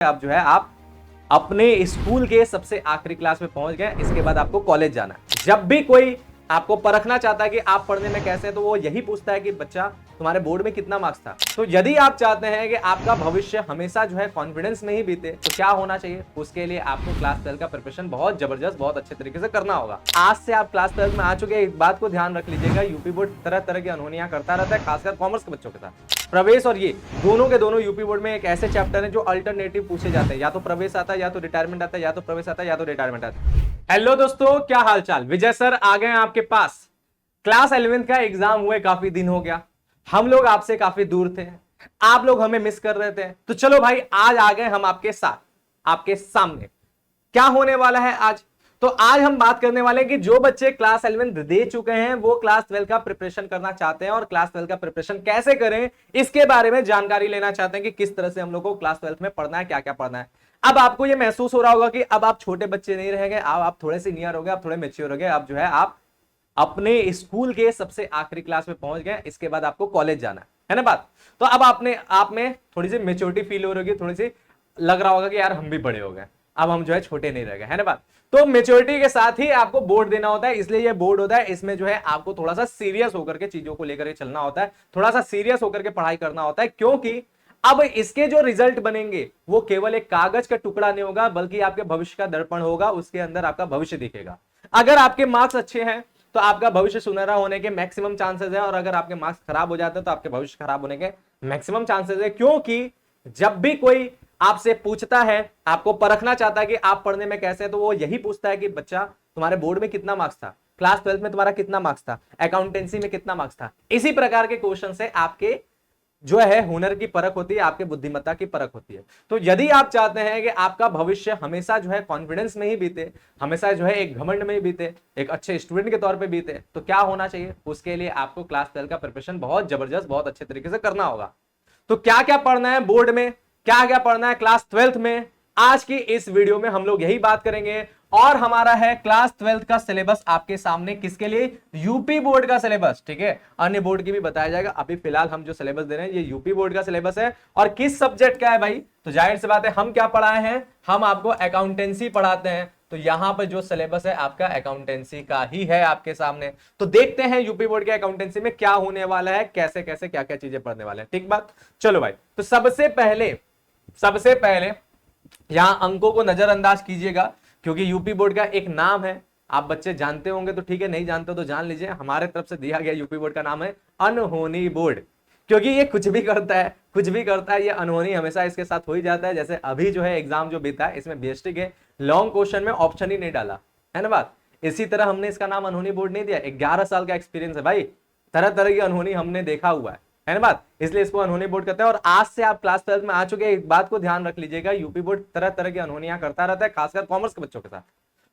आप जो है आप अपने स्कूल के सबसे आखिरी क्लास में पहुंच गए। इसके बाद आपको कॉलेज जाना है। जब भी कोई आपको परखना चाहता है कि आप पढ़ने में कैसे हैं, तो वो यही पूछता है कि बच्चा तुम्हारे बोर्ड में कितना मार्क्स था। तो यदि आप चाहते हैं कि आपका भविष्य हमेशा जो है कॉन्फिडेंस में ही बीते, तो क्या होना चाहिए? उसके लिए आपको क्लास 12 का प्रिपरेशन बहुत जबरदस्त, बहुत अच्छे तरीके से करना होगा। आज से आप क्लास 12 में आ चुके हैं, एक बात को ध्यान रख लीजिएगा, यूपी बोर्ड तरह तरह की अनहोनियां करता रहता है, खासकर कॉमर्स के बच्चों के साथ। प्रवेश और ये दोनों के दोनों यूपी बोर्ड में एक ऐसे चैप्टर है जो अल्टरनेटिव पूछे जाते हैं, या तो प्रवेश आता है, या तो रिटायरमेंट आता है, या तो प्रवेश आता है, या तो रिटायरमेंट आता है। हेलो दोस्तों, क्या हालचाल? विजय सर आ गए आपके पास। क्लास 11 का एग्जाम हुए काफी दिन हो गया, हम लोग आपसे काफी दूर थे, आप लोग हमें मिस कर रहे थे। तो चलो भाई, आज आ गए हम आपके साथ, आपके सामने। क्या होने वाला है आज? तो आज हम बात करने वाले हैं कि जो बच्चे क्लास 11 दे चुके हैं वो क्लास 12 का प्रिपरेशन करना चाहते हैं, और क्लास 12 का प्रिपरेशन कैसे करें इसके बारे में जानकारी लेना चाहते हैं कि किस तरह से हम लोग को क्लास 12 में पढ़ना है, क्या क्या पढ़ना है। अब आपको यह महसूस हो रहा होगा कि अब आप छोटे बच्चे नहीं रहेंगे, अब आप थोड़े सीनियर हो गए, आप थोड़े मेच्योर हो गए, अब जो है आप अपने स्कूल के सबसे आखिरी क्लास में पहुंच गए। इसके बाद आपको कॉलेज जाना है ना बात। तो अब आप में थोड़ी सी मेच्योरिटी फील हो रही होगी, थोड़ी सी लग रहा होगा कि यार हम भी बड़े हो गए, अब हम जो है छोटे नहीं रह गए, है ना बात। तो मेच्योरिटी के साथ ही आपको बोर्ड देना होता है, इसलिए ये बोर्ड होता है। इसमें जो है आपको थोड़ा सा सीरियस होकर के चीजों को लेकर के चलना होता है, थोड़ा सा सीरियस होकर के पढ़ाई करना होता है, क्योंकि अब इसके जो रिजल्ट बनेंगे वो केवल एक कागज का टुकड़ा नहीं होगा, बल्कि आपके भविष्य का दर्पण होगा। उसके अंदर आपका भविष्य दिखेगा। अगर आपके मार्क्स अच्छे हैं तो आपका भविष्य सुनहरा होने के मैक्सिमम चांसेस है, और अगर आपके मार्क्स खराब हो जाते हैं तो आपके भविष्य खराब होने के मैक्सिमम चांसेस है। क्योंकि जब भी कोई आपसे पूछता है, आपको परखना चाहता है कि आप पढ़ने में कैसे हैं, तो वो यही पूछता है कि बच्चा तुम्हारे बोर्ड में कितना मार्क्स था, क्लास 12 में तुम्हारा कितना मार्क्स था, अकाउंटेंसी में कितना मार्क्स था। इसी प्रकार के क्वेश्चन से आपके जो है हुनर की परख होती है, आपके बुद्धिमत्ता की परख होती है। तो यदि आप चाहते हैं कि आपका भविष्य हमेशा जो है कॉन्फिडेंस में ही बीते, हमेशा जो है एक घमंड में ही बीते, एक अच्छे स्टूडेंट के तौर पे बीते, तो क्या होना चाहिए? उसके लिए आपको क्लास 12 का प्रिपरेशन बहुत जबरदस्त, बहुत अच्छे तरीके से करना होगा। तो क्या क्या पढ़ना है बोर्ड में, क्या क्या पढ़ना है क्लास 12 में, आज की इस वीडियो में हम लोग यही बात करेंगे। और हमारा है क्लास 12 का सिलेबस आपके सामने, किसके लिए? यूपी बोर्ड का सिलेबस, ठीक है। अन्य बोर्ड की भी बताया जाएगा, अभी फिलहाल हम जो सिलेबस दे रहे हैं ये यूपी बोर्ड का सिलेबस है। और किस सब्जेक्ट का है भाई? तो जाहिर सी बात है, हम क्या पढ़ाए हैं? हम आपको अकाउंटेंसी पढ़ाते हैं। तो यहां पर जो सिलेबस है आपका अकाउंटेंसी का ही है आपके सामने। तो देखते हैं यूपी बोर्ड के अकाउंटेंसी में क्या होने वाला है, कैसे कैसे क्या क्या चीजें पढ़ने वाले हैं, ठीक बात। चलो भाई, तो सबसे पहले यहां अंकों को नजरअंदाज कीजिएगा, क्योंकि यूपी बोर्ड का एक नाम है। आप बच्चे जानते होंगे तो ठीक है, नहीं जानते तो जान लीजिए, हमारे तरफ से दिया गया यूपी बोर्ड का नाम है अनहोनी बोर्ड। क्योंकि ये कुछ भी करता है, कुछ भी करता है, ये अनहोनी हमेशा इसके साथ हो ही जाता है। जैसे अभी जो है एग्जाम जो बीता है, इसमें बीएसटी के लॉन्ग क्वेश्चन में ऑप्शन ही नहीं डाला, है ना बात। इसी तरह हमने इसका नाम अनहोनी बोर्ड नहीं दिया। 11 साल का एक्सपीरियंस है भाई, तरह तरह की अनहोनी हमने देखा हुआ है ना बात, इसलिए इसको अनहोनी बोर्ड कहते हैं। और आज से आप क्लास 12 में आ चुके हैं, एक बात को ध्यान रख लीजिएगा, यूपी बोर्ड तरह तरह की अनहोनियां करता रहता है, खासकर कॉमर्स के बच्चों के साथ।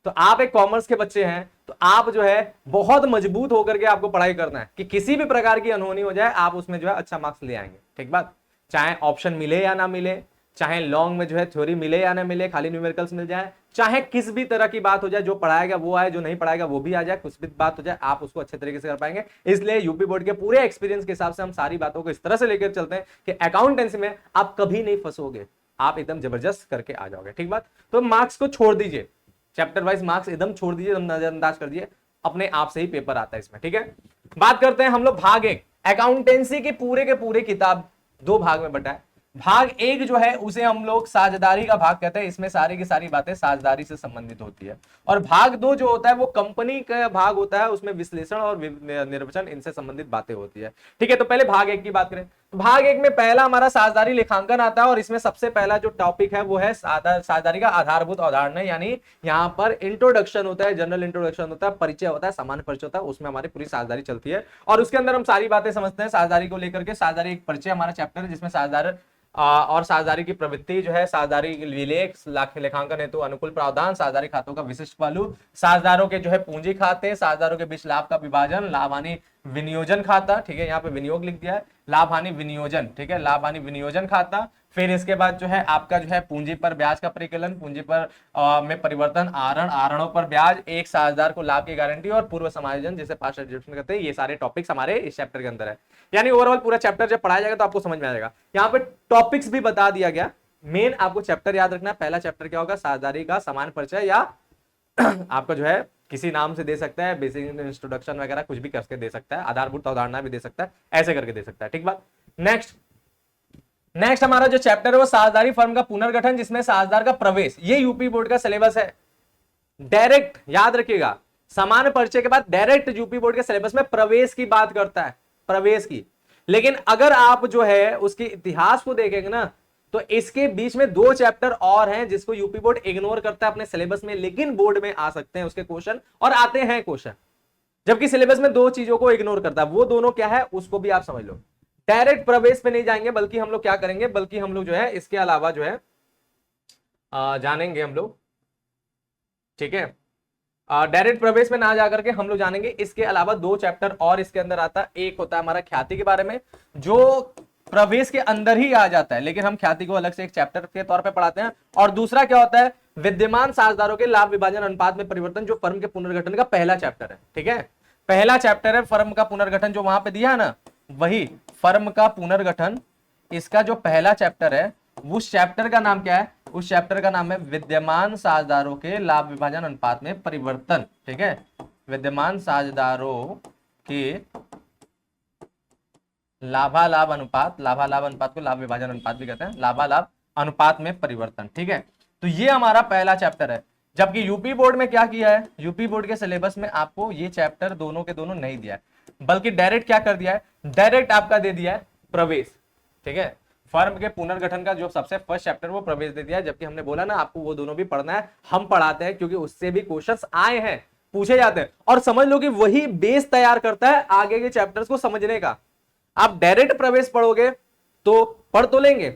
तो आप एक कॉमर्स के बच्चे हैं, तो आप जो है बहुत मजबूत होकर के आपको पढ़ाई करना है कि किसी भी प्रकार की अनहोनी हो जाए आप उसमें जो है अच्छा मार्क्स ले आएंगे, ठीक बात। चाहे ऑप्शन मिले या ना मिले, चाहे लॉन्ग में जो है थ्योरी मिले या ना मिले, खाली न्यूमेरिकल्स मिल जाए, चाहे किस भी तरह की बात हो जाए, जो पढ़ाएगा वो आए, जो नहीं पढ़ाएगा वो भी आ जाए, कुछ भी बात हो जाए आप उसको अच्छे तरीके से कर पाएंगे। इसलिए यूपी बोर्ड के पूरे एक्सपीरियंस के हिसाब से हम सारी बातों को इस तरह से लेकर चलते हैं कि अकाउंटेंसी में आप कभी नहीं फंसोगे, आप एकदम जबरदस्त करके आ जाओगे, ठीक बात। तो मार्क्स को छोड़ दीजिए, चैप्टर वाइज मार्क्स एकदम छोड़ दीजिए, एकदम नजरअंदाज कर दीजिए, अपने आप से ही पेपर आता है इसमें, ठीक है। बात करते हैं हम लोग भाग 1। अकाउंटेंसी के पूरे किताब 2 भाग में बटा है। भाग 1 जो है उसे हम लोग साझेदारी का भाग कहते हैं, इसमें सारी की सारी बातें साझेदारी से संबंधित होती है। और भाग 2 जो होता है वो कंपनी का भाग होता है, उसमें विश्लेषण और निर्वचन इनसे संबंधित बातें होती है, ठीक है। तो पहले भाग 1 की बात करें, तो भाग 1 में पहला हमारा साझेदारी लेखांकन आता है, और इसमें सबसे पहला जो टॉपिक है वो है साझेदारी का आधारभूत अवधारणा, यानी यहाँ पर इंट्रोडक्शन होता है, जनरल इंट्रोडक्शन होता है, परिचय होता है, सामान्य परिचय होता है, उसमें हमारी पूरी साझेदारी चलती है। और उसके अंदर हम सारी बातें समझते हैं साझेदारी को लेकर के। साझेदारी एक परिचय हमारा चैप्टर है, जिसमें साझेदार और साझेदारी की प्रवृत्ति जो है, साझेदारी विलेख, लेखांकन हेतु अनुकूल प्रावधान, साझेदारी खातों का विशिष्ट पहलू, साझेदारों के जो है पूंजी खाते, साझेदारों के बीच लाभ का विभाजन, लाभ हानि विनियोजन खाता, ठीक है, यहाँ पे विनियोग लिख दिया है, लाभ हानि विनियोजन, ठीक है, लाभ हानि विनियोजन खाता। फिर इसके बाद जो है आपका जो है पूंजी पर ब्याज का परिकलन, पूंजी पर में परिवर्तन, आहरणों पर ब्याज, एक साझेदार को लाभ की गारंटी, और पूर्व समायोजन जिसे पास्ट एडजस्टमेंट कहते हैं। ये सारे टॉपिक्स हमारे इस चैप्टर के अंदर है। यानी ओवरऑल पूरा चैप्टर जब पढ़ाया जाएगा तो आपको समझ में आ जाएगा। यहाँ पे टॉपिक्स भी बता दिया गया मेन आपको चैप्टर याद रखना है। पहला चैप्टर क्या होगा, साझेदारी का समान परिचय, या आपका जो है किसी नाम से दे सकता है, बेसिक इंट्रोडक्शन वगैरह कुछ भी करके दे सकता है, आधारभूत अवधारणा भी दे सकता है, ऐसे करके दे सकता है। ठीक बात। नेक्स्ट हमारा जो चैप्टर है वो साझेदारी फर्म का पुनर्गठन, जिसमें साझेदार का प्रवेश, ये यूपी बोर्ड का सिलेबस है। डायरेक्ट याद रखिएगा, सामान्य परिचय के बाद डायरेक्ट यूपी बोर्ड के सिलेबस में प्रवेश की बात करता है, प्रवेश की। लेकिन अगर आप जो है उसके इतिहास को देखेंगे ना, तो इसके बीच में 2 चैप्टर और हैं जिसको यूपी बोर्ड इग्नोर करता है अपने सिलेबस में, लेकिन बोर्ड में आ सकते हैं उसके क्वेश्चन, और आते हैं क्वेश्चन। जबकि सिलेबस में 2 चीजों को इग्नोर करता है, वो दोनों क्या है उसको भी आप समझ लो। डायरेक्ट प्रवेश पे नहीं जाएंगे, बल्कि हम लोग क्या करेंगे, बल्कि हम लोग जो है इसके अलावा जो है जानेंगे हम लोग, ठीक है। डायरेक्ट प्रवेश में ना जाकर के हम लोग जानेंगे इसके अलावा 2 चैप्टर और इसके अंदर आता है। एक होता है हमारा ख्याति के बारे में, जो प्रवेश के अंदर ही आ जाता है, लेकिन हम ख्याति को अलग से एक चैप्टर के तौर पे पढ़ाते हैं। और दूसरा क्या होता है, विद्यमान साझेदारों के लाभ विभाजन अनुपात में परिवर्तन, जो फर्म के पुनर्गठन का पहला चैप्टर है। ठीक है, पहला चैप्टर है फर्म का पुनर्गठन, जो वहां पे दिया है ना, वही फर्म का पुनर्गठन, इसका जो पहला चैप्टर है, उस चैप्टर का नाम क्या है, उस चैप्टर का नाम है विद्यमान साझेदारों के लाभ विभाजन अनुपात में परिवर्तन। ठीक है, विद्यमान साझेदारों के लाभालाभ अनुपात, लाभालाभ अनुपात को लाभ विभाजन अनुपात भी कहते हैं, लाभालाभ अनुपात में परिवर्तन। ठीक है, तो ये हमारा पहला चैप्टर है। जबकि यूपी बोर्ड में क्या किया है, यूपी बोर्ड के सिलेबस में आपको ये चैप्टर दोनों के दोनों नहीं दिया है, बल्कि डायरेक्ट क्या कर दिया है, डायरेक्ट आपका दे दिया है प्रवेश। ठीक है, फर्म के पुनर्गठन का जो सबसे फर्स्ट चैप्टर वो प्रवेश दे दिया है। जबकि हमने बोला ना आपको वो दोनों भी पढ़ना है, हम पढ़ाते हैं क्योंकि उससे भी क्वेश्चंस आए हैं, पूछे जाते हैं, और समझ लो कि वही बेस तैयार करता है आगे के चैप्टर्स को समझने का। आप डायरेक्ट प्रवेश पढ़ोगे तो पढ़ तो लेंगे,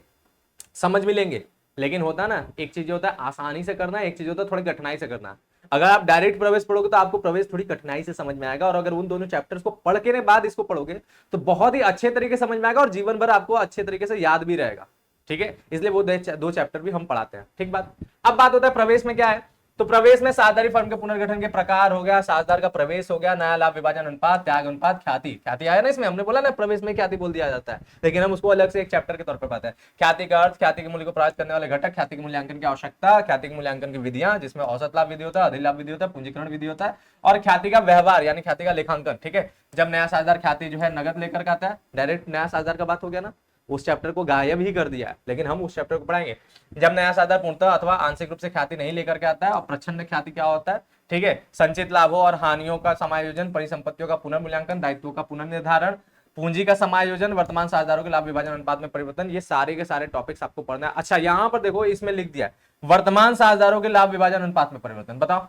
समझ भी लेंगे, लेकिन होता ना, एक चीज होता है आसानी से करना, एक चीज होता है थोड़ी कठिनाई से करना। अगर आप डायरेक्ट प्रवेश पढ़ोगे तो आपको प्रवेश थोड़ी कठिनाई से समझ में आएगा, और अगर उन दोनों चैप्टर्स को पढ़ के बाद इसको पढ़ोगे तो बहुत ही अच्छे तरीके से समझ में आएगा, और जीवन भर आपको अच्छे तरीके से याद भी रहेगा। ठीक है, इसलिए वो 2 चैप्टर भी हम पढ़ाते हैं। ठीक बात। अब बात होता है प्रवेश में क्या है, तो प्रवेश में साझेदारी फर्म के पुनर्गठन के प्रकार हो गया, साझेदार का प्रवेश हो गया, नया लाभ विभाजन अनुपात, त्याग अनुपात, ख्याति। ख्याति आया ना इसमें, हमने बोला ना प्रवेश में ख्याति बोल दिया जाता है, लेकिन हम उसको अलग से एक चैप्टर के तौर पर पाते हैं। ख्याति का अर्थ, ख्याति के मूल्य को प्राप्त करने वाले घटक, ख्याति के मूल्यांकन की आवश्यकता, ख्याति के मूल्यांकन की विधियां, जिसमें औसत लाभ विधि होता है, अधिलाभ विधि होता है, पूंजीकरण विधि होता है, और ख्याति का व्यवहार यानी ख्याति का लेखांकन। ठीक है, जब नया साझेदार ख्याति जो है नगद लेकर आता है, डायरेक्ट नया साझेदार का बात हो गया ना, उस चैप्टर को गायब ही कर दिया है, लेकिन हम उस चैप्टर को पढ़ाएंगे। जब नया साझेदार पूर्णतः अथवा आंशिक रूप से ख्याति नहीं लेकर के आता है, और प्रच्छन्न ख्याति क्या होता है, ठीक है, संचित लाभों और हानियों का समायोजन, परिसंपत्तियों का पुनर्मूल्यांकन, दायित्वों का पुनर्निर्धारण, पूंजी का समायोजन, वर्तमान साझेदारों के लाभ विभाजन अनुपात में परिवर्तन, ये सारे के सारे टॉपिक्स आपको पढ़ना है। अच्छा, यहां पर देखो इसमें लिख दिया है वर्तमान साझेदारों के लाभ विभाजन अनुपात में परिवर्तन। बताओ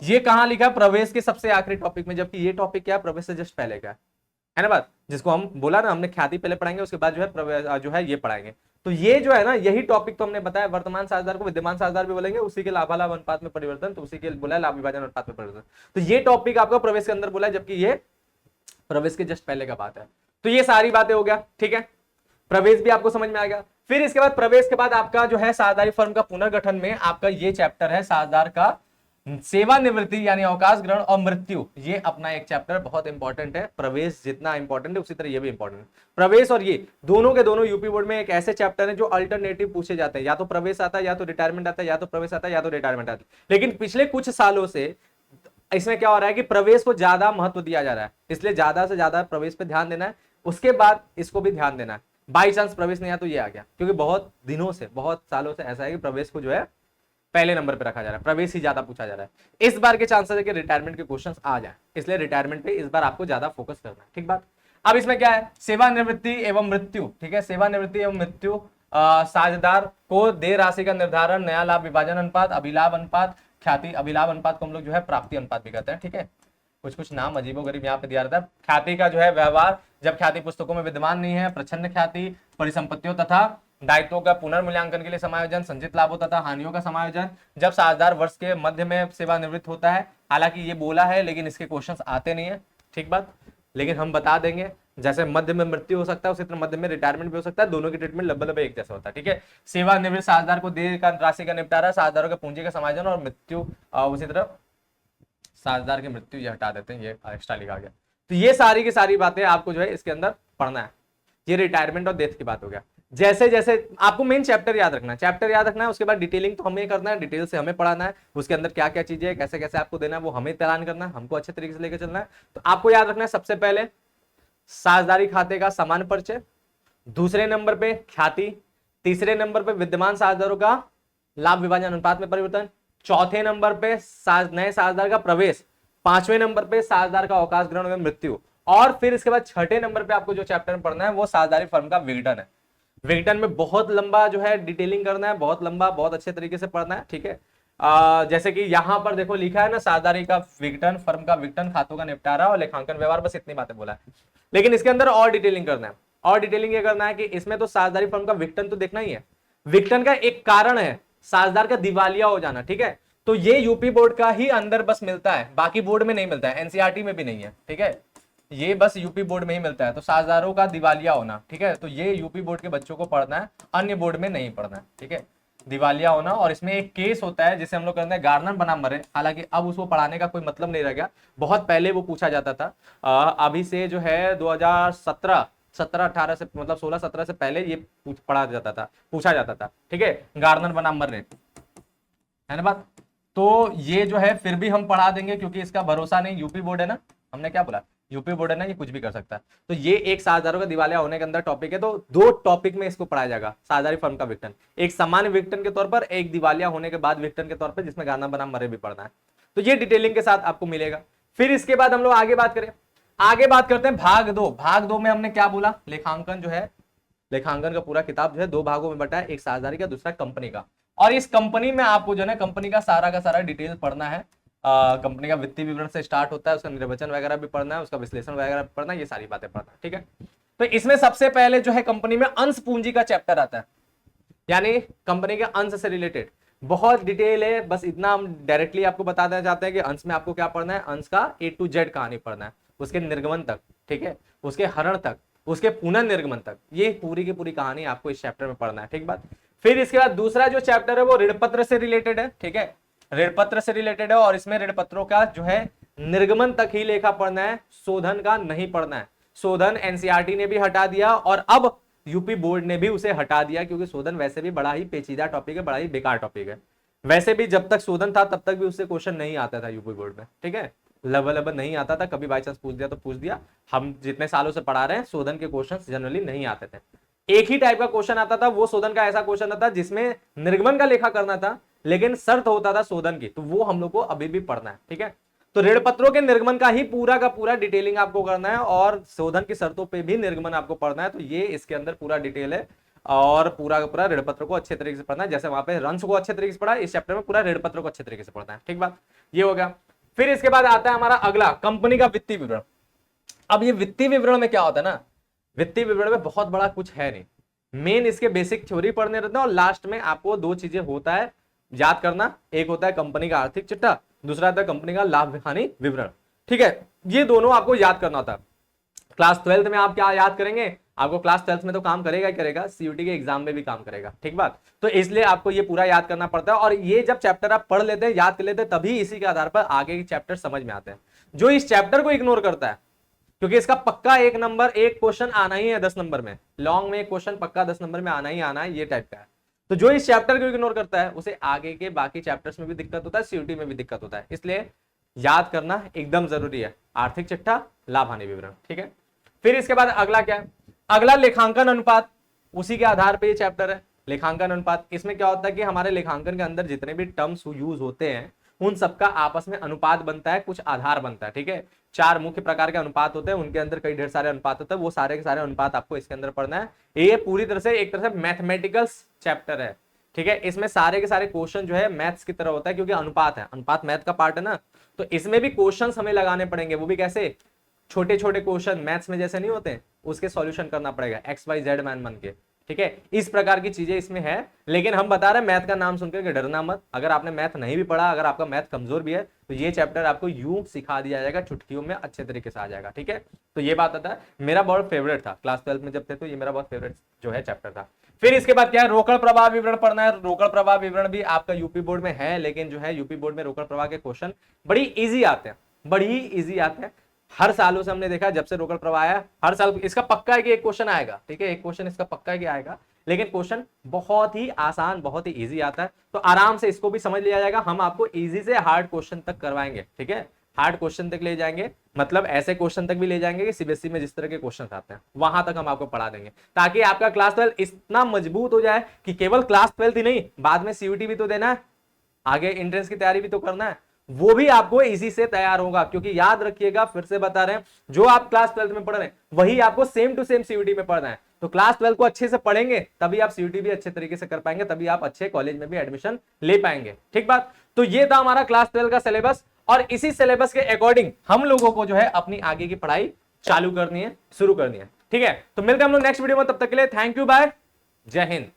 ये कहां लिखा, प्रवेश के सबसे आखिरी टॉपिक में, जबकि ये टॉपिक क्या है, प्रवेश से जस्ट पहले का है ना बात, जिसको हम बोला ना, हमने ख्याति पहले पढ़ाएंगे, उसके बाद जो है ये पढ़ाएंगे। तो ये जो है ना, यही टॉपिक तो हमने बताया, वर्तमान साझेदार को विद्यमान साझेदार भी बोलेंगे, उसी के लाभालाभ अनुपात में परिवर्तन, तो उसी के बोला लाभ विभाजन अनुपात में परिवर्तन। तो ये टॉपिक आपका प्रवेश के अंदर बोला है, जबकि ये प्रवेश के जस्ट पहले का बात है। तो ये सारी बातें हो गया। ठीक है, प्रवेश भी आपको समझ में आ गया। फिर इसके बाद प्रवेश के बाद आपका जो है साझेदारी फर्म का पुनर्गठन में आपका ये चैप्टर है साझेदार का सेवानिवृत्ति यानी अवकाश ग्रहण और मृत्यु। ये अपना एक चैप्टर बहुत इंपॉर्टेंट है। प्रवेश जितना इंपॉर्टेंट है उसी तरह ये भी इंपॉर्टेंट है। प्रवेश और ये दोनों के दोनों यूपी बोर्ड में एक ऐसे चैप्टर है जो अल्टरनेटिव पूछे जाते हैं, या तो प्रवेश आता है, या तो रिटायरमेंट आता है, या तो प्रवेश आता है, या तो रिटायरमेंट आता है। लेकिन पिछले कुछ सालों से इसमें क्या हो रहा है कि प्रवेश को ज्यादा महत्व दिया जा रहा है, इसलिए ज्यादा से ज्यादा प्रवेश पे ध्यान देना है, उसके बाद इसको भी ध्यान देना है। बाई चांस प्रवेश नहीं आया तो ये आ गया, क्योंकि बहुत दिनों से, बहुत सालों से ऐसा है कि प्रवेश को जो है पहले नंबर पे रखा जा रहा है, प्रवेश ही ज्यादा पूछा जा रहा है। इस बार के चांसेस है कि रिटायरमेंट के क्वेश्चंस आ जाए, इसलिए रिटायरमेंट पे इस बार आपको ज्यादा फोकस करना है। ठीक बात। अब इसमें क्या है, सेवानिवृत्ति एवं मृत्यु। ठीक है, सेवानिवृत्ति एवं मृत्यु, साझेदार को देय राशि का निर्धारण, नया लाभ विभाजन अनुपात, अभिलाभ अनुपात, ख्याति अभिलाभ अनुपात को हम लोग जो है प्राप्ति अनुपात भी कहते हैं। ठीक है, कुछ कुछ नाम अजीबोगरीब यहाँ पे दिया रहता है। ख्याति का जो है व्यवहार, जब ख्याति पुस्तकों में विद्यमान नहीं है, प्रच्छन्न ख्याति, परिसंपत्तियों तथा दायित्वों का पुनर्मूल्यांकन के लिए समायोजन, संचित लाभों तथा हानियों का समायोजन, जब साझेदार वर्ष के मध्य में सेवानिवृत्त होता है। हालांकि ये बोला है लेकिन इसके क्वेश्चंस आते नहीं है। ठीक बात, लेकिन हम बता देंगे, जैसे मध्य में मृत्यु हो सकता है उसी तरह मध्य में रिटायरमेंट भी हो सकता है, दोनों की ट्रीटमेंट लगभग एक जैसा होता है। ठीक है, सेवानिवृत्त साझेदार को देय राशि का निपटारा, साझेदारों के पूंजी का समायोजन और मृत्यु, उसी तरह साझेदार की मृत्यु, ये हटा देते हैं, ये एक्स्ट्रा लिखा गया। तो ये सारी की सारी बातें आपको जो है इसके अंदर पढ़ना है। ये रिटायरमेंट और डेथ की बात हो गया। जैसे जैसे आपको मेन चैप्टर याद रखना है, चैप्टर याद रखना है, उसके बाद डिटेलिंग तो हमें करना है, डिटेल से हमें पढ़ाना है, उसके अंदर क्या क्या चीजें है, कैसे कैसे आपको देना है, वो हमें तैयार करना है, हमको अच्छे तरीके से लेकर चलना है। तो आपको याद रखना है सबसे पहले साझेदारी खाते का सामान्य परिचय, दूसरे नंबर पे ख्याति, तीसरे नंबर पे विद्यमान साझेदारों का लाभ विभाजन अनुपात में परिवर्तन, चौथे नंबर पे नए साझेदार का प्रवेश, पांचवें नंबर पे साझेदार का अवकाश ग्रहण में मृत्यु, और फिर इसके बाद छठे नंबर पे आपको जो चैप्टर पढ़ना है वो साझेदारी फर्म का विघटन है। विघटन में बहुत लंबा जो है डिटेलिंग करना है, बहुत लंबा, बहुत अच्छे तरीके से पढ़ना है, ठीक है। जैसे कि यहां पर देखो लिखा है ना, साझेदारी का विघटन, फर्म का विघटन, खातों का निपटारा और लेखांकन व्यवहार, बस इतनी बातें बोला है। लेकिन इसके अंदर और डिटेलिंग करना है, और डिटेलिंग ये करना है कि इसमें तो साझेदारी फर्म का विघटन तो देखना ही है, विघटन का एक कारण है साझेदार का दिवालिया हो जाना, ठीक है। तो ये यूपी बोर्ड का ही अंदर बस मिलता है, बाकी बोर्ड में नहीं मिलता है, एनसीईआरटी में भी नहीं है, ठीक है। ये बस यूपी बोर्ड में ही मिलता है, तो साझेदारों का दिवालिया होना, ठीक है। तो ये यूपी बोर्ड के बच्चों को पढ़ना है, अन्य बोर्ड में नहीं पढ़ना है, ठीक है। दिवालिया होना, और इसमें एक केस होता है जिसे हम लोग कहते हैं गार्नर बनाम मर्रे, हालांकि अब उसको पढ़ाने का कोई मतलब नहीं रह गया, बहुत पहले वो पूछा जाता था। अभी से जो है 2017-18 से, मतलब 16-17 से पहले ये पढ़ा जाता था, पूछा जाता था, ठीक है, गार्नर बनाम मर्रे, है ना बात। तो ये जो है फिर भी हम पढ़ा देंगे, क्योंकि इसका भरोसा नहीं, यूपी बोर्ड है ना, हमने क्या बोला, यूपी बोर्ड है ना, ये कुछ भी कर सकता है। तो ये एक साझेदारों का दिवालिया होने के अंदर टॉपिक है, तो दो टॉपिक में इसको पढ़ाया जाएगा, साझेदारी फर्म का विघटन, एक सामान्य विघटन के तौर पर, एक दिवालिया होने के बाद विघटन के तौर पर, जिसमें गार्नर बनाम मर्रे भी पढ़ना है। तो ये डिटेलिंग के साथ आपको मिलेगा। फिर इसके बाद हम लोग आगे बात करें, आगे बात करते हैं भाग दो। भाग दो में हमने क्या बोला, लेखांकन जो है, लेखांकन का पूरा किताब जो है दो भागों में बटा है, एक साझेदारी का, दूसरा कंपनी का। और इस कंपनी में आपको जो है कंपनी का सारा डिटेल पढ़ना है। कंपनी का वित्तीय विवरण से स्टार्ट होता है, उसका निर्वचन वगैरह भी पढ़ना है, उसका विश्लेषण वगैरह भी पढ़ना है, ये सारी बातें पढ़ना है, ठीक है। तो इसमें सबसे पहले जो है कंपनी में अंश पूंजी का चैप्टर आता है, यानी कंपनी के अंश से रिलेटेड बहुत डिटेल है। बस इतना हम डायरेक्टली आपको बता देना चाहते हैं कि अंश में आपको क्या पढ़ना है, अंश का A to Z कहानी पढ़ना है, उसके निर्गमन तक, ठीक है, उसके हरण तक, उसके पुनर्निर्गमन तक, ये पूरी की पूरी कहानी आपको इस चैप्टर में पढ़ना है, ठीक बात। फिर इसके बाद दूसरा जो चैप्टर है वो ऋण पत्र से रिलेटेड है, ठीक है, ऋण पत्र से रिलेटेड है, और इसमें ऋण पत्रों का जो है निर्गमन तक ही लेखा पढ़ना है, शोधन का नहीं पढ़ना है। शोधन एनसीईआरटी ने भी हटा दिया, और अब यूपी बोर्ड ने भी उसे हटा दिया, क्योंकि शोधन वैसे भी बड़ा ही पेचीदा टॉपिक है, बड़ा ही बेकार टॉपिक है। वैसे भी जब तक शोधन था तब तक भी उससे क्वेश्चन नहीं आता था यूपी बोर्ड में, ठीक है, लेवल नहीं आता था, कभी बाई चांस पूछ दिया तो पूछ दिया। हम जितने सालों से पढ़ा रहे हैं शोधन के क्वेश्चन जनरली नहीं आते थे, एक ही टाइप का क्वेश्चन आता था, वो शोधन का ऐसा क्वेश्चन आता जिसमें निर्गमन का लेखा करना था, लेकिन शर्त होता था शोधन की, तो वो हम लोग को अभी भी पढ़ना है, ठीक है। तो ऋण पत्रों के निर्गमन का ही पूरा का पूरा डिटेलिंग आपको करना है, और शोधन की शर्तों पे भी निर्गमन आपको पढ़ना है। तो ये इसके अंदर पूरा डिटेल है, और पूरा का पूरा ऋण पत्र को अच्छे तरीके से पढ़ना है, जैसे वहां पे रंश को अच्छे तरीके से पढ़ा है, इस चैप्टर में पूरा ऋण पत्र को अच्छे तरीके से पढ़ना है, ठीक बात, ये हो गया। फिर इसके बाद आता है हमारा अगला, कंपनी का वित्तीय विवरण। अब ये वित्तीय विवरण में क्या होता है ना, वित्तीय विवरण में बहुत बड़ा कुछ है नहीं, मेन इसके बेसिक थ्योरी पढ़ने रहते हैं, और लास्ट में आपको दो चीजें होता है याद करना, एक होता है कंपनी का आर्थिक चिट्ठा, दूसरा होता है कंपनी का लाभ हानि विवरण, ठीक है। ये दोनों आपको याद करना होता है। क्लास 12th में आप क्या याद करेंगे, आपको क्लास 12th में तो काम करेगा ही करेगा, सीयूटी के एग्जाम में भी काम करेगा, ठीक बात। तो इसलिए आपको ये पूरा याद करना पड़ता है, और ये जब चैप्टर आप पढ़ लेते हैं, याद कर लेते हैं, तभी इसी के आधार पर आगे के चैप्टर समझ में आते हैं। जो इस चैप्टर को इग्नोर करता है, क्योंकि इसका पक्का एक क्वेश्चन आना ही है 10 नंबर में, लॉन्ग में एक क्वेश्चन पक्का 10 नंबर में आना ही आना है, ये टाइप का है। तो जो इस चैप्टर को इग्नोर करता है उसे आगे के बाकी चैप्टर्स में भी दिक्कत होता है, सीयूटी में भी दिक्कत होता है, इसलिए याद करना एकदम जरूरी है, आर्थिक चिट्ठा, लाभ हानि विवरण, ठीक है। फिर इसके बाद अगला क्या है, अगला लेखांकन अनुपात, उसी के आधार पर ये चैप्टर है, लेखांकन अनुपात। इसमें क्या होता है कि हमारे लेखांकन के अंदर जितने भी टर्म्स यूज होते हैं उन सबका आपस में अनुपात बनता है, कुछ आधार बनता है, ठीक है। 4 मुख्य प्रकार के अनुपात होते हैं, उनके अंदर कई ढेर सारे अनुपात होते हैं, वो सारे के सारे अनुपात आपको इसके अंदर पढ़ना है। ये पूरी तरह से एक तरह से मैथमेटिकल चैप्टर है, ठीक है। इसमें सारे के सारे क्वेश्चन जो है मैथ्स की तरह होता है, क्योंकि अनुपात है, अनुपात मैथ का पार्ट है ना, तो इसमें भी क्वेश्चन हमें लगाने पड़ेंगे, वो भी कैसे, छोटे छोटे क्वेश्चन मैथ्स में जैसे नहीं होते, उसके सॉल्यूशन करना पड़ेगा, XYZ मैन बन के, ठीक है। इस प्रकार की चीजें इसमें है, लेकिन हम बता रहे हैं मैथ का नाम सुनकर डरना मत। अगर आपने मैथ नहीं भी पढ़ा, अगर आपका मैथ कमजोर भी है, तो ये चैप्टर आपको यूं सिखा दिया जाएगा, चुटकियों में अच्छे तरीके से आ जाएगा, ठीक है। तो ये बात आता है, मेरा बहुत फेवरेट था क्लास 12th में जब थे, तो ये मेरा बहुत फेवरेट जो है चैप्टर था। फिर इसके बाद क्या है, रोकड़ प्रवाह विवरण पढ़ना है। रोकड़ प्रवाह विवरण भी आपका यूपी बोर्ड में है, लेकिन जो है यूपी बोर्ड में रोकड़ प्रवाह के क्वेश्चन बड़ी ईजी आते हैं, बड़ी ईजी आते हैं। हर सालों से हमने देखा, जब से रोकड़ प्रवाह आया, हर साल इसका पक्का है कि एक क्वेश्चन आएगा, ठीक है, एक क्वेश्चन इसका पक्का है कि आएगा। लेकिन क्वेश्चन बहुत ही आसान, बहुत ही इजी आता है, तो आराम से इसको भी समझ लिया जाएगा। हम आपको इजी से हार्ड क्वेश्चन तक करवाएंगे, ठीक है, हार्ड क्वेश्चन तक ले जाएंगे, मतलब ऐसे क्वेश्चन तक भी ले जाएंगे कि सीबीएसई में जिस तरह के क्वेश्चन आते हैं वहां तक हम आपको पढ़ा देंगे, ताकि आपका क्लास 12 इतना मजबूत हो जाए कि केवल क्लास 12 ही नहीं, बाद में सीयूटी भी तो देना है, आगे एंट्रेंस की तैयारी भी तो करना है, वो भी आपको इजी से तैयार होगा। क्योंकि याद रखिएगा, फिर से बता रहे हैं, जो आप क्लास 12 में पढ़ रहे हैं वही आपको सेम टू सेम सीयूटी में पढ़ना है। तो क्लास 12 को अच्छे से पढ़ेंगे तभी आप सीयूटी भी अच्छे तरीके से कर पाएंगे, तभी आप अच्छे कॉलेज में भी एडमिशन ले पाएंगे, ठीक बात। तो ये था हमारा क्लास 12 का सिलेबस, और इसी सिलेबस के अकॉर्डिंग हम लोगों को जो है अपनी आगे की पढ़ाई चालू करनी है, शुरू करनी है, ठीक है। तो मिलते हैं हम लोग नेक्स्ट वीडियो में, तब तक के लिए थैंक यू, बाय, जय हिंद।